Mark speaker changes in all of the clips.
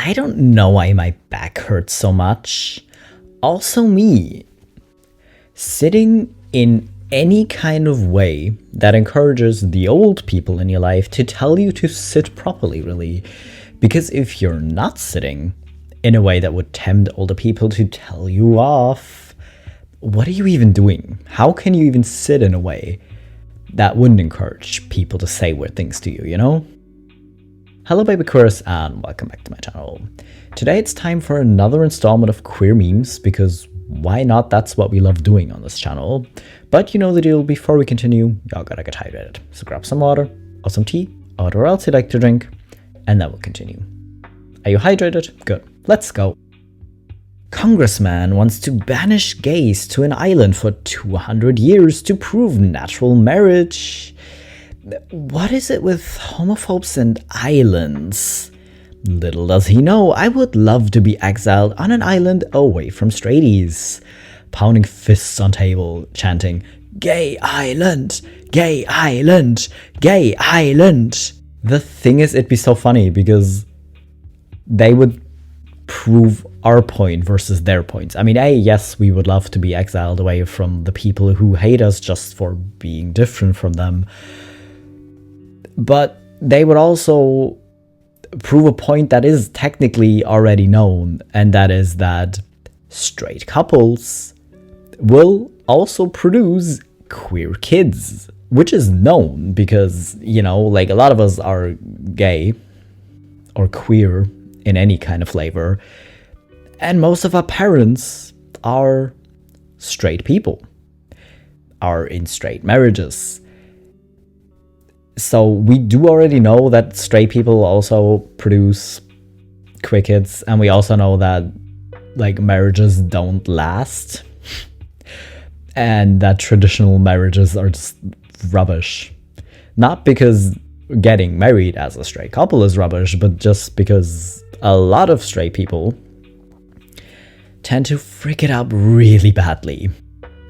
Speaker 1: I don't know why my back hurts so much. Also me. Sitting in any kind of way that encourages the old people in your life to tell you to sit properly, really. Because if you're not sitting in a way that would tempt older people to tell you off, what are you even doing? How can you even sit in a way that wouldn't encourage people to say weird things to you, you know? Hello BabyQueers and welcome back to my channel. Today it's time for another installment of queer memes, because why not? That's what we love doing on this channel. But you know the deal, before we continue, y'all gotta get hydrated. So grab some water, or some tea, or whatever else you like to drink, and then we'll continue. Are you hydrated? Good. Let's go. Congressman wants to banish gays to an island for 200 years to prove natural marriage. What is it with homophobes and islands? Little does he know, I would love to be exiled on an island away from straighties. Pounding fists on table, chanting, "Gay island! Gay island! Gay island!" The thing is, it'd be so funny because they would prove our point versus their points. I mean, yes, we would love to be exiled away from the people who hate us just for being different from them. But they would also prove a point that is technically already known, and that is that straight couples will also produce queer kids, which is known because, you know, like a lot of us are gay or queer in any kind of flavor, and most of our parents are straight people, are in straight marriages. So we do already know that straight people also produce queer kids, and we also know that like marriages don't last and that traditional marriages are just rubbish. Not because getting married as a straight couple is rubbish, but just because a lot of straight people tend to freak it out really badly.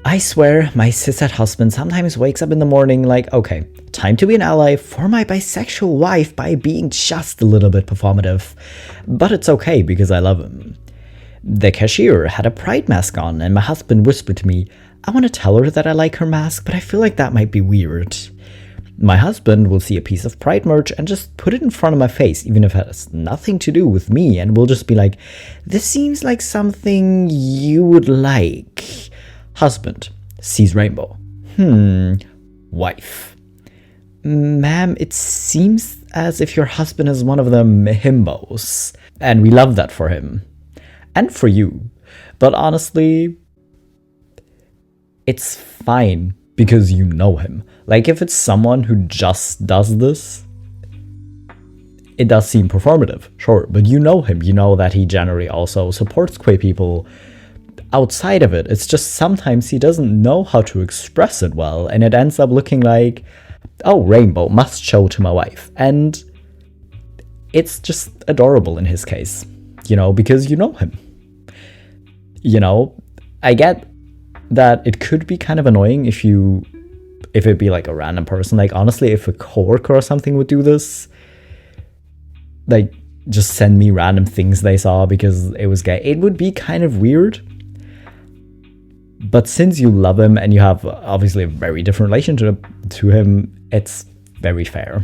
Speaker 1: I swear, my cishet husband sometimes wakes up in the morning like, okay, time to be an ally for my bisexual wife by being just a little bit performative. But it's okay because I love him. The cashier had a pride mask on and my husband whispered to me, I want to tell her that I like her mask, but I feel like that might be weird. My husband will see a piece of pride merch and just put it in front of my face, even if it has nothing to do with me, and will just be like, this seems like something you would like. Husband sees rainbow. Wife. Ma'am, it seems as if your husband is one of them himbos. And we love that for him. And for you. But honestly, it's fine because you know him. Like if it's someone who just does this, it does seem performative, sure. But you know him. You know that he generally also supports queer people. Outside of it, it's just sometimes he doesn't know how to express it well, and it ends up looking like, oh, rainbow, must show to my wife. And it's just adorable in his case, you know, because you know him. You know, I get that it could be kind of annoying if it'd be like a random person. Like honestly, if a coworker or something would do this, like just send me random things they saw because it was gay, it would be kind of weird. But since you love him and you have obviously a very different relationship to him, it's very fair.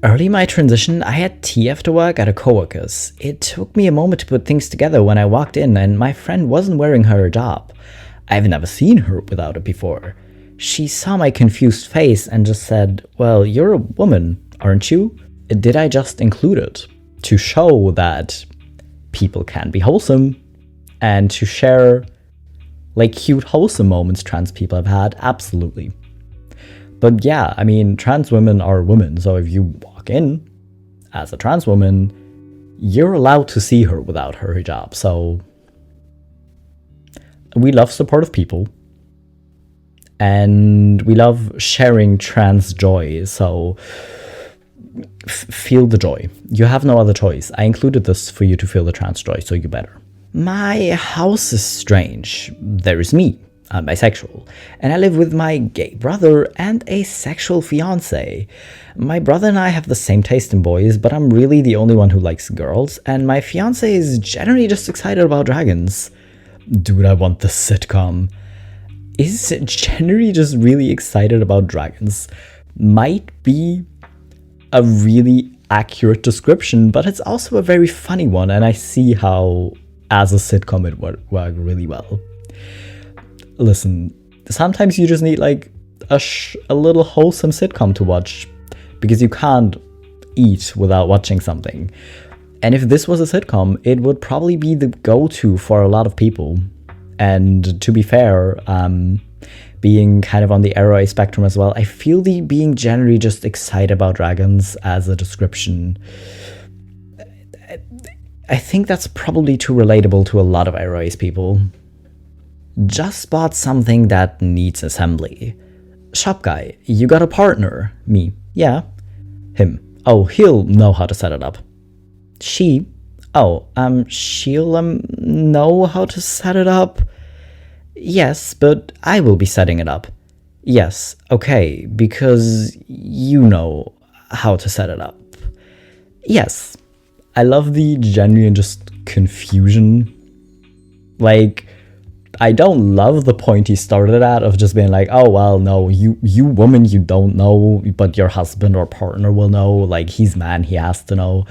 Speaker 1: Early in my transition, I had tea after work at a coworker's. It took me a moment to put things together when I walked in and my friend wasn't wearing her hijab. I've never seen her without it before. She saw my confused face and just said, well, you're a woman, aren't you? Did I just include it to show that people can be wholesome and to share like cute wholesome moments trans people have had? Absolutely. But yeah, I mean, trans women are women, so if you walk in as a trans woman, you're allowed to see her without her hijab. So we love supportive people and we love sharing trans joy, so feel the joy. You have no other choice. I included this for you to feel the trans joy, so you better. My house is strange. There is me. I'm bisexual, and I live with my gay brother and a sexual fiance. My brother and I have the same taste in boys, but I'm really the only one who likes girls, and my fiance is generally just excited about dragons. Dude, I want the sitcom. Is generally just really excited about dragons. Might be a really accurate description, but it's also a very funny one, and I see how, as a sitcom, it would work really well. Listen, sometimes you just need like a little wholesome sitcom to watch, because you can't eat without watching something. And if this was a sitcom, it would probably be the go-to for a lot of people. And to be fair, being kind of on the Aro-ace spectrum as well, I feel the being generally just excited about dragons as a description, I think that's probably too relatable to a lot of Aro-ace people. Just bought something that needs assembly. Shop guy, you got a partner? Me, yeah. Him, oh, he'll know how to set it up. She, oh, she'll know how to set it up? Yes, but I will be setting it up. Yes, okay, because you know how to set it up. Yes. I love the genuine just confusion. Like, I don't love the point he started at of just being like, oh, well, no, you woman, you don't know, but your husband or partner will know. Like, he's man, he has to know.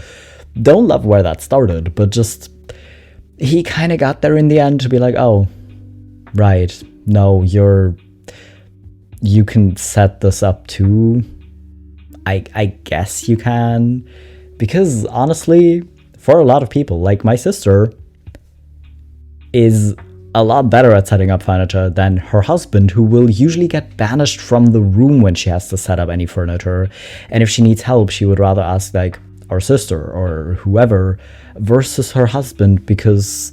Speaker 1: Don't love where that started, but just, he kind of got there in the end to be like, oh, right, no, you can set this up too. I guess you can. Because honestly, for a lot of people, like my sister is a lot better at setting up furniture than her husband, who will usually get banished from the room when she has to set up any furniture. And if she needs help, she would rather ask like our sister or whoever versus her husband, because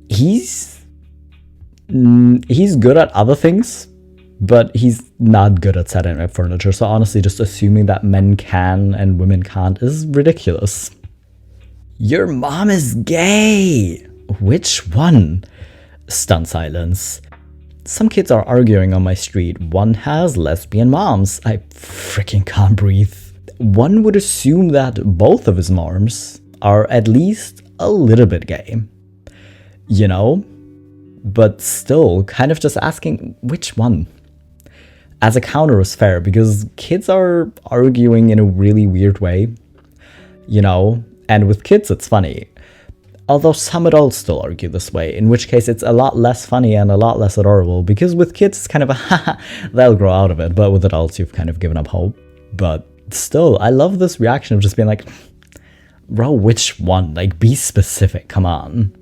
Speaker 1: he's good at other things, but he's not good at setting up furniture. So honestly, just assuming that men can and women can't is ridiculous. Your mom is gay! Which one? Stunned silence. Some kids are arguing on my street. One has lesbian moms. I freaking can't breathe. One would assume that both of his moms are at least a little bit gay. You know? But still, kind of just asking which one. As a counter is fair, because kids are arguing in a really weird way. You know? And with kids, it's funny. Although some adults still argue this way, in which case it's a lot less funny and a lot less adorable, because with kids it's kind of a haha, they'll grow out of it, but with adults you've kind of given up hope. But still, I love this reaction of just being like, bro, which one? Like, be specific, come on.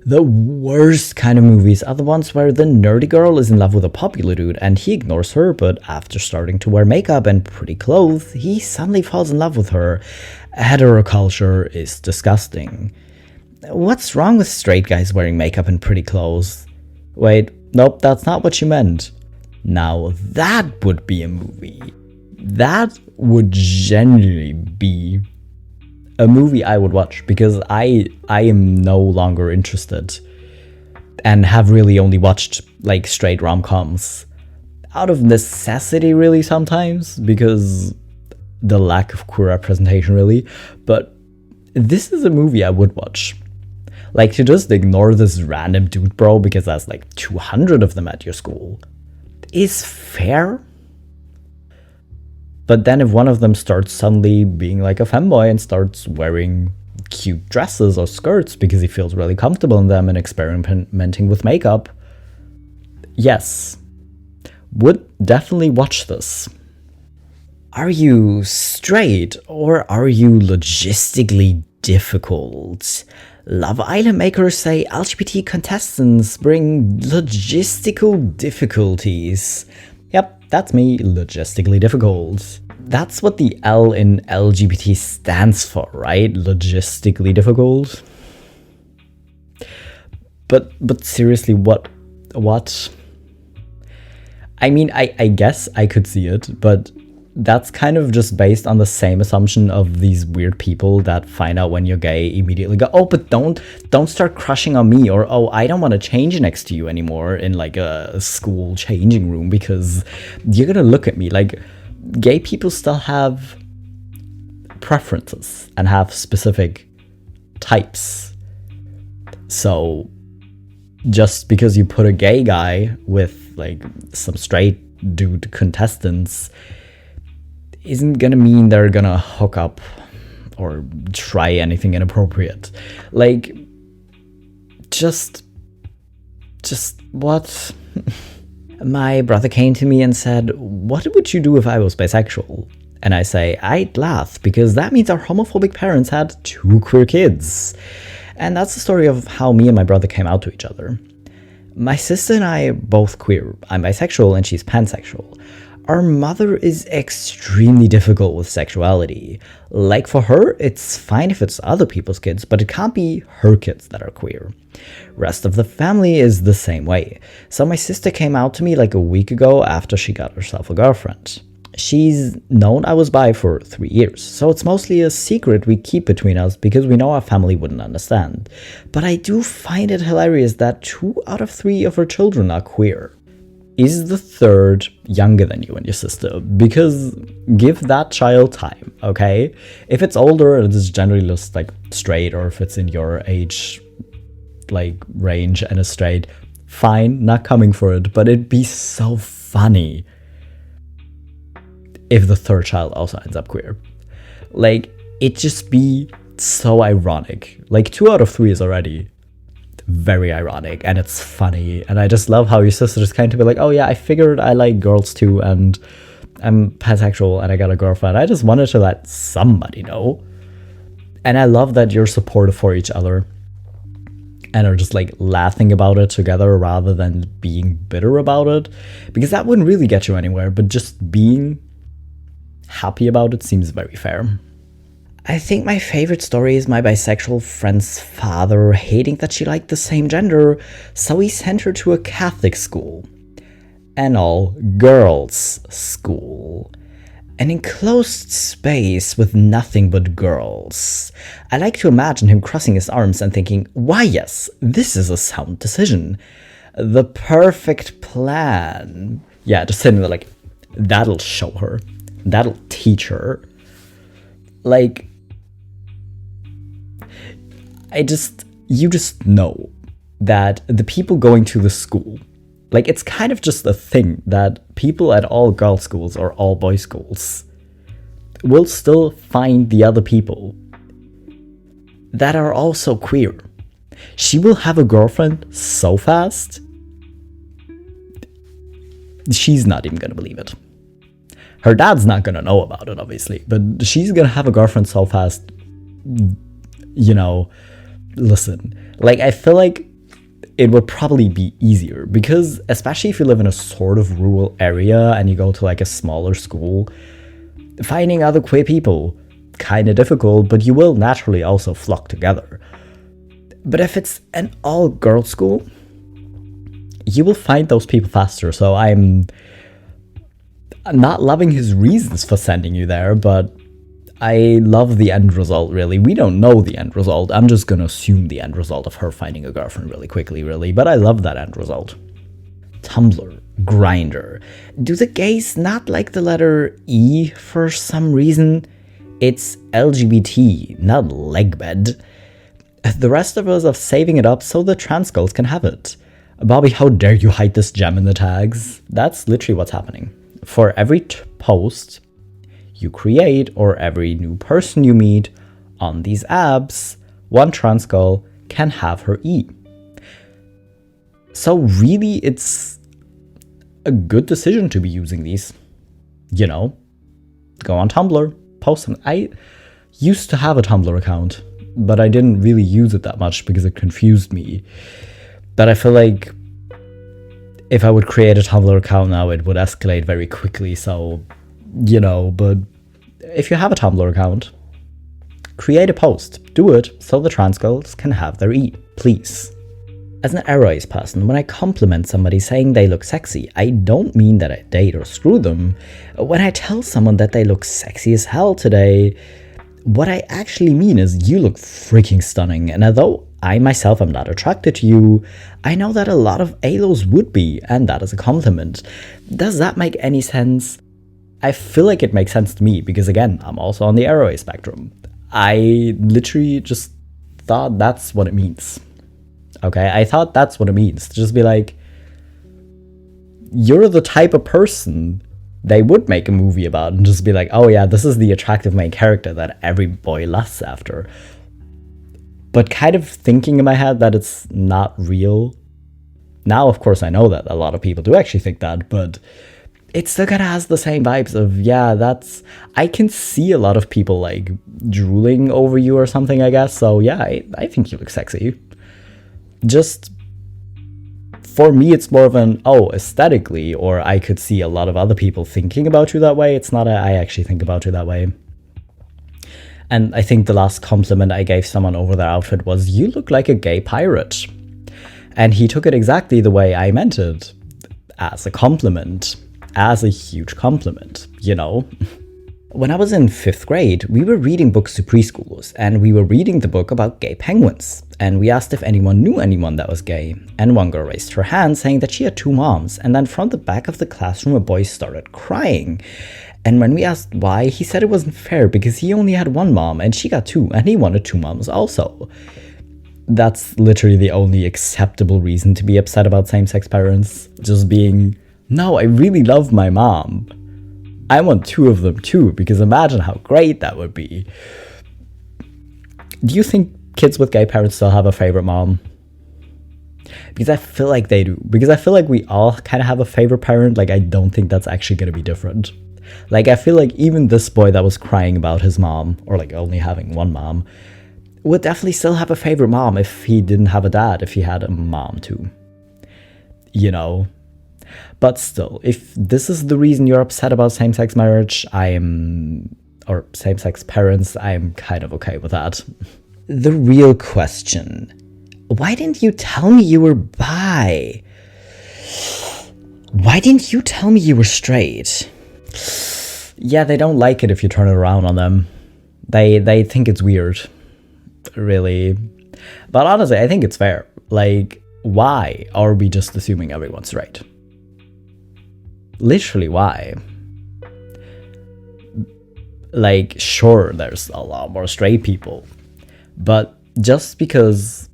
Speaker 1: The worst kind of movies are the ones where the nerdy girl is in love with a popular dude and he ignores her, but after starting to wear makeup and pretty clothes, he suddenly falls in love with her. Heteroculture is disgusting. What's wrong with straight guys wearing makeup and pretty clothes? Wait, nope, that's not what you meant. Now that would be a movie. That would genuinely be a movie I would watch, because I am no longer interested and have really only watched like straight rom-coms out of necessity really sometimes, because the lack of queer representation really, but this is a movie I would watch. Like, to just ignore this random dude bro because there's like 200 of them at your school is fair. But then if one of them starts suddenly being like a femboy and starts wearing cute dresses or skirts because he feels really comfortable in them and experimenting with makeup, yes, would definitely watch this. Are you straight or are you logistically difficult? Love Island makers say LGBT contestants bring logistical difficulties. Yep, that's me, logistically difficult. That's what the L in LGBT stands for, right? Logistically difficult. But seriously, what? I mean, I guess I could see it, but that's kind of just based on the same assumption of these weird people that find out when you're gay immediately go, oh, but don't start crushing on me, or oh, I don't want to change next to you anymore in like a school changing room because you're gonna look at me. Like, gay people still have preferences and have specific types. So just because you put a gay guy with like some straight dude contestants isn't gonna mean they're gonna hook up or try anything inappropriate. Like, just what? My brother came to me and said, what would you do if I was bisexual? And I say, I'd laugh, because that means our homophobic parents had 2 queer kids. And that's the story of how me and my brother came out to each other. My sister and I are both queer. I'm bisexual and she's pansexual. Our mother is extremely difficult with sexuality. Like, for her, it's fine if it's other people's kids, but it can't be her kids that are queer. Rest of the family is the same way. So my sister came out to me like a week ago after she got herself a girlfriend. She's known I was bi for 3 years, so it's mostly a secret we keep between us because we know our family wouldn't understand. But I do find it hilarious that 2 out of 3 of her children are queer. Is the 3rd younger than you and your sister? Because give that child time, okay? If it's older, it is generally just like straight, or if it's in your age like range and is straight, fine, not coming for it, but it'd be so funny if the 3rd child also ends up queer. Like, it'd just be so ironic. Like, 2 out of 3 is already very ironic, and it's funny, and I just love how your sister just kind of be like, oh yeah, I figured I like girls too, and I'm pansexual, and I got a girlfriend. I just wanted to let somebody know. And I love that you're supportive for each other and are just like laughing about it together rather than being bitter about it, because that wouldn't really get you anywhere, but just being happy about it seems very fair. I think my favorite story is my bisexual friend's father hating that she liked the same gender, so he sent her to a Catholic school. An all-girls school. An enclosed space with nothing but girls. I like to imagine him crossing his arms and thinking, why yes, this is a sound decision. The perfect plan. Yeah, just sitting there like, that'll show her. That'll teach her. Like, you just know that the people going to the school, like, it's kind of just a thing that people at all girl schools or all boy schools will still find the other people that are also queer. She will have a girlfriend so fast, she's not even gonna believe it. Her dad's not gonna know about it, obviously, but she's gonna have a girlfriend so fast, you know, listen, like, I feel like it would probably be easier, because especially if you live in a sort of rural area and you go to like a smaller school, finding other queer people, kind of difficult, but you will naturally also flock together. But if it's an all-girls school, you will find those people faster. So I'm not loving his reasons for sending you there, but I love the end result, really. We don't know the end result. I'm just gonna assume the end result of her finding a girlfriend really quickly, really. But I love that end result. Tumblr, Grindr. Do the gays not like the letter E for some reason? It's LGBT, not leg bed. The rest of us are saving it up so the trans girls can have it. Bobby, how dare you hide this gem in the tags? That's literally what's happening. For every post you create or every new person you meet on these apps, one trans girl can have her E. So really, it's a good decision to be using these. You know, go on Tumblr, post them. I used to have a Tumblr account, but I didn't really use it that much because it confused me. But I feel like if I would create a Tumblr account now, it would escalate very quickly. So, you know, but if you have a Tumblr account, create a post. Do it so the trans girls can have their E, please. As an Aro-ace person, when I compliment somebody saying they look sexy, I don't mean that I date or screw them. When I tell someone that they look sexy as hell today, what I actually mean is you look freaking stunning. And although I myself am not attracted to you, I know that a lot of ALOs would be, and that is a compliment. Does that make any sense? I feel like it makes sense to me because, again, I'm also on the Aro-ace spectrum. I literally just thought that's what it means. Okay, I thought that's what it means. To just be like, you're the type of person they would make a movie about and just be like, oh yeah, this is the attractive main character that every boy lusts after. But kind of thinking in my head that it's not real. Now, of course, I know that a lot of people do actually think that, but it still kind of has the same vibes of, yeah, that's... I can see a lot of people, like, drooling over you or something, I guess. So yeah, I think you look sexy. Just... for me, it's more of an, oh, aesthetically, or I could see a lot of other people thinking about you that way. It's not I actually think about you that way. And I think the last compliment I gave someone over their outfit was, you look like a gay pirate. And he took it exactly the way I meant it, as a compliment, as a huge compliment, you know? When I was in 5th grade, we were reading books to preschoolers, and we were reading the book about gay penguins. And we asked if anyone knew anyone that was gay. And one girl raised her hand saying that she had 2 moms, and then from the back of the classroom a boy started crying. And when we asked why, he said it wasn't fair because he only had 1 mom and she got 2, and he wanted 2 moms also. That's literally the only acceptable reason to be upset about same-sex parents. Just being, no, I really love my mom. I want 2 of them too, because imagine how great that would be. Do you think kids with gay parents still have a favorite mom? Because I feel like they do. Because I feel like we all kind of have a favorite parent. Like, I don't think that's actually going to be different. Like, I feel like even this boy that was crying about his mom, or like only having 1 mom, would definitely still have a favorite mom if he didn't have a dad, if he had a mom too. You know? But still, if this is the reason you're upset about same-sex marriage, or same-sex parents, I am kind of okay with that. The real question. Why didn't you tell me you were bi? Why didn't you tell me you were straight? Yeah, they don't like it if you turn it around on them. They think it's weird. Really. But honestly, I think it's fair. Like, why are we just assuming everyone's straight? Literally, why? Like, sure, there's a lot more straight people. But just because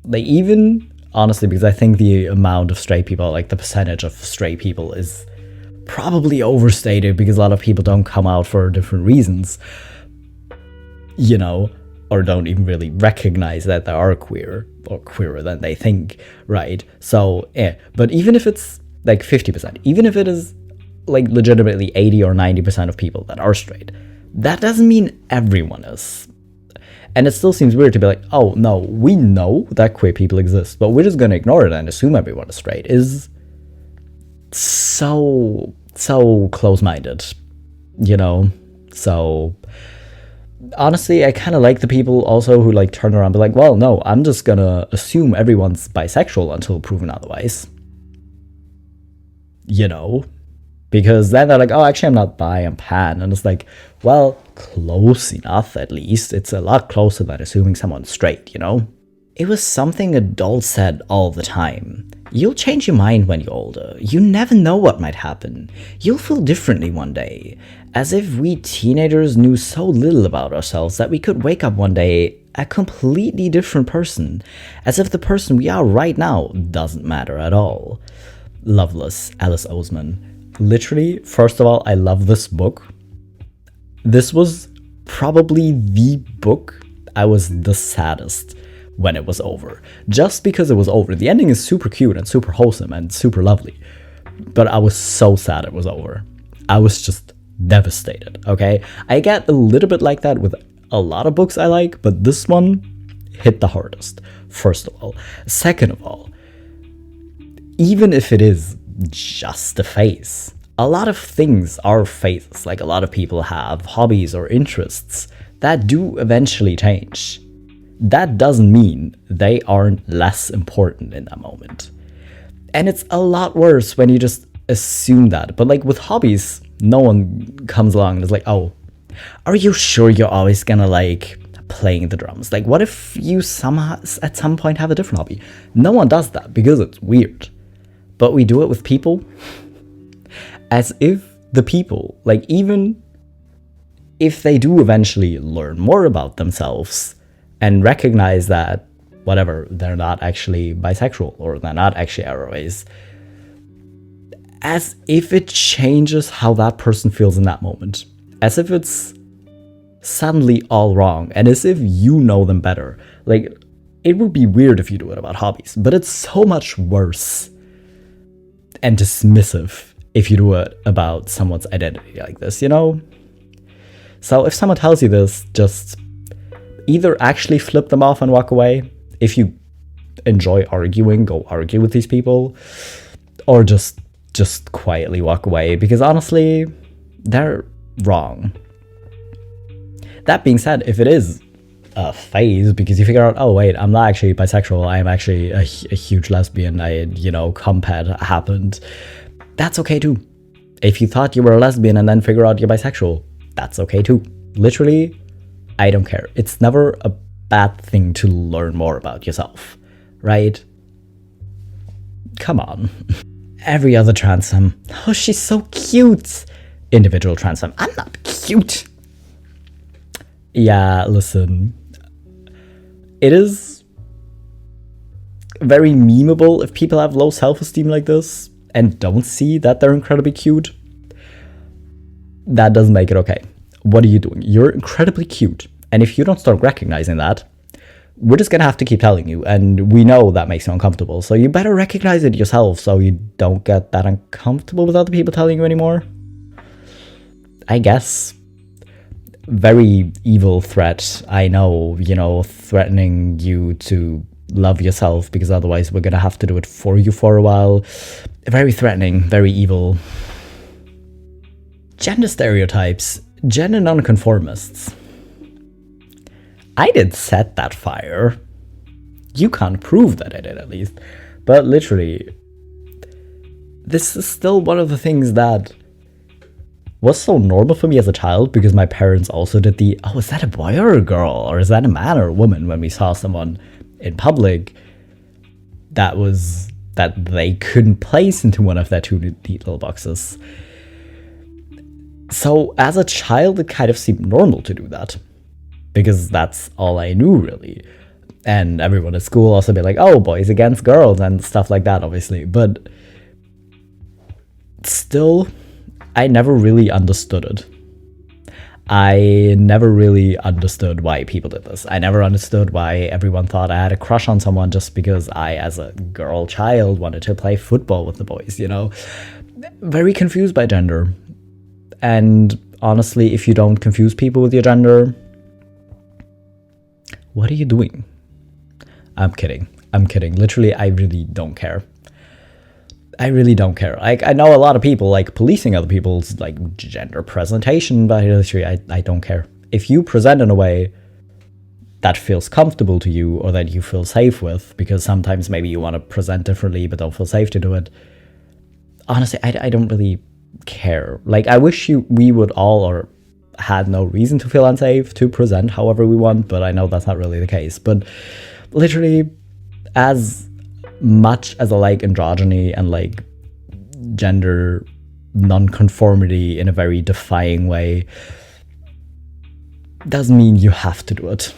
Speaker 1: they even, honestly, because I think the amount of straight people, like the percentage of straight people is probably overstated because a lot of people don't come out for different reasons, you know, or don't even really recognize that they are queer or queerer than they think, right? So, yeah, but even if it's like 50%, even if it is like legitimately 80 or 90% of people that are straight, that doesn't mean everyone is. And it still seems weird to be like, oh no, we know that queer people exist, but we're just gonna ignore it and assume everyone is straight, is so close-minded, you know? So honestly, I kind of like the people also who like turn around and be like, well, no, I'm just gonna assume everyone's bisexual until proven otherwise. You know? Because then they're like, oh, actually, I'm not bi, I'm pan. And it's like, well, close enough, at least. It's a lot closer than assuming someone's straight, you know? It was something adults said all the time. You'll change your mind when you're older. You never know what might happen. You'll feel differently one day. As if we teenagers knew so little about ourselves that we could wake up one day a completely different person. As if the person we are right now doesn't matter at all. Loveless, Alice Oseman. Literally, first of all, I love this book. This was probably the book I was the saddest when it was over. Just because it was over. The ending is super cute and super wholesome and super lovely. But I was so sad it was over. I was just devastated, okay? I get a little bit like that with a lot of books I like, but this one hit the hardest, first of all. Second of all, even if it is just a phase, a lot of things are phases. Like, a lot of people have hobbies or interests that do eventually change. that doesn't mean they aren't less important in that moment. And it's a lot worse when you just assume that. But like with hobbies, no one comes along and is like, oh, are you sure you're always gonna like playing the drums? Like, what if you somehow at some point have a different hobby? No one does that because it's weird. But we do it with people as if the people, like, even if they do eventually learn more about themselves and recognize that, whatever, they're not actually bisexual or they're not actually Aro-ace, as if it changes how that person feels in that moment. As if it's suddenly all wrong, and as if you know them better. Like, it would be weird if you do it about hobbies, but it's so much worse and dismissive if you do it about someone's identity like this, you know? So if someone tells you this, just either actually flip them off and walk away. If you enjoy arguing, go argue with these people, or just quietly walk away, because honestly, they're wrong. That being said, if it is a phase because you figure out, oh wait, I'm not actually bisexual, I'm actually a huge lesbian, compad happened, that's okay too. If you thought you were a lesbian and then figure out you're bisexual, that's okay too. Literally, I don't care. It's never a bad thing to learn more about yourself, right? Come on. Every other trans femme, oh, she's so cute. Individual trans femme, I'm not cute. Yeah, listen. It is very memeable if people have low self-esteem like this and don't see that they're incredibly cute. That doesn't make it okay. What are you doing? You're incredibly cute. And if you don't start recognizing that, we're just gonna have to keep telling you. And we know that makes you uncomfortable. So you better recognize it yourself so you don't get that uncomfortable with other people telling you anymore. I guess. Very evil threat, I know, threatening you to love yourself because otherwise we're gonna have to do it for you for a while. Very threatening, very evil. Gender stereotypes, gender nonconformists. I did set that fire. You can't prove that I did, at least. But literally, this is still one of the things that was so normal for me as a child because my parents also did the, oh, is that a boy or a girl? Or is that a man or a woman? When we saw someone in public that they couldn't place into one of their two neat little boxes. So as a child, it kind of seemed normal to do that because that's all I knew, really. And everyone at school also be like, oh, boys against girls and stuff like that, obviously. But still, I never really understood it. I never really understood why people did this. I never understood why everyone thought I had a crush on someone just because I, as a girl child, wanted to play football with the boys, Very confused by gender. And honestly, if you don't confuse people with your gender, what are you doing? I'm kidding. Literally, I really don't care. I really don't care. I know a lot of people like policing other people's like gender presentation, but literally, I don't care. If you present in a way that feels comfortable to you or that you feel safe with, because sometimes maybe you want to present differently but don't feel safe to do it, honestly, I don't really care. Like, I wish we would all or had no reason to feel unsafe to present however we want, but I know that's not really the case. But literally, as much as I like androgyny and like gender non-conformity in a very defying way, doesn't mean you have to do it.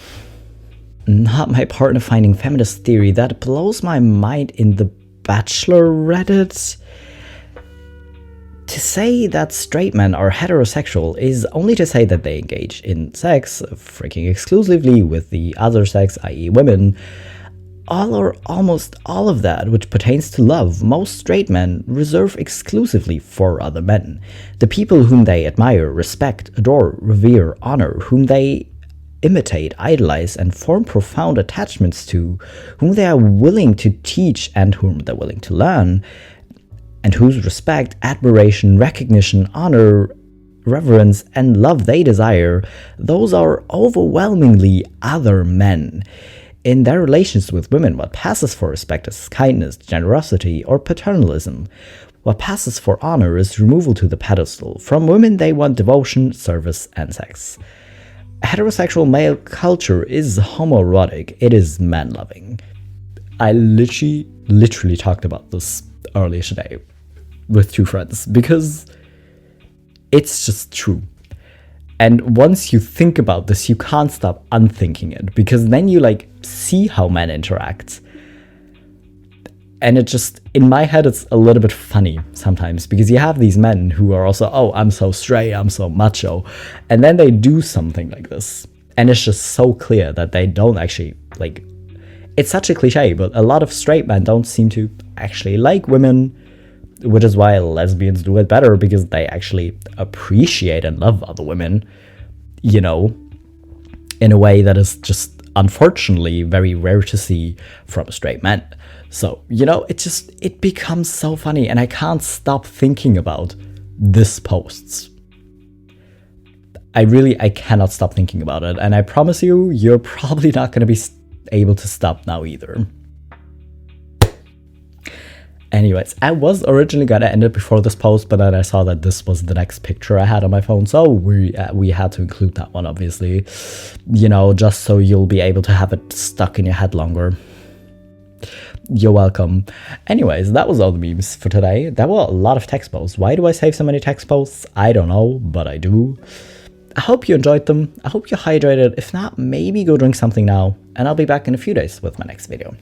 Speaker 1: Not my partner finding feminist theory that blows my mind in the Bachelor Reddit. To say that straight men are heterosexual is only to say that they engage in sex freaking exclusively with the other sex, i.e. women. All or almost all of that which pertains to love, most straight men reserve exclusively for other men. The people whom they admire, respect, adore, revere, honor, whom they imitate, idolize, and form profound attachments to, whom they are willing to teach and whom they're willing to learn, and whose respect, admiration, recognition, honor, reverence, and love they desire, those are overwhelmingly other men. In their relations with women, what passes for respect is kindness, generosity, or paternalism. What passes for honor is removal to the pedestal. From women, they want devotion, service, and sex. Heterosexual male culture is homoerotic. It is man-loving. I literally talked about this earlier today with two friends because it's just true. And once you think about this, you can't stop unthinking it, because then you like see how men interact. And it just, in my head, it's a little bit funny sometimes, because you have these men who are also, oh, I'm so straight, I'm so macho. And then they do something like this. And it's just so clear that they don't actually, like, it's such a cliche, but a lot of straight men don't seem to actually like women, which is why lesbians do it better, because they actually appreciate and love other women, you know, in a way that is just unfortunately very rare to see from straight men. So, you know, it becomes so funny, and I can't stop thinking about this posts. I cannot stop thinking about it, and I promise you, you're probably not going to be able to stop now either. Anyways, I was originally gonna end it before this post, but then I saw that this was the next picture I had on my phone, so we had to include that one, obviously. You know, just so you'll be able to have it stuck in your head longer. You're welcome. Anyways, that was all the memes for today. There were a lot of text posts. Why do I save so many text posts? I don't know, but I do. I hope you enjoyed them. I hope you're hydrated. If not, maybe go drink something now, and I'll be back in a few days with my next video.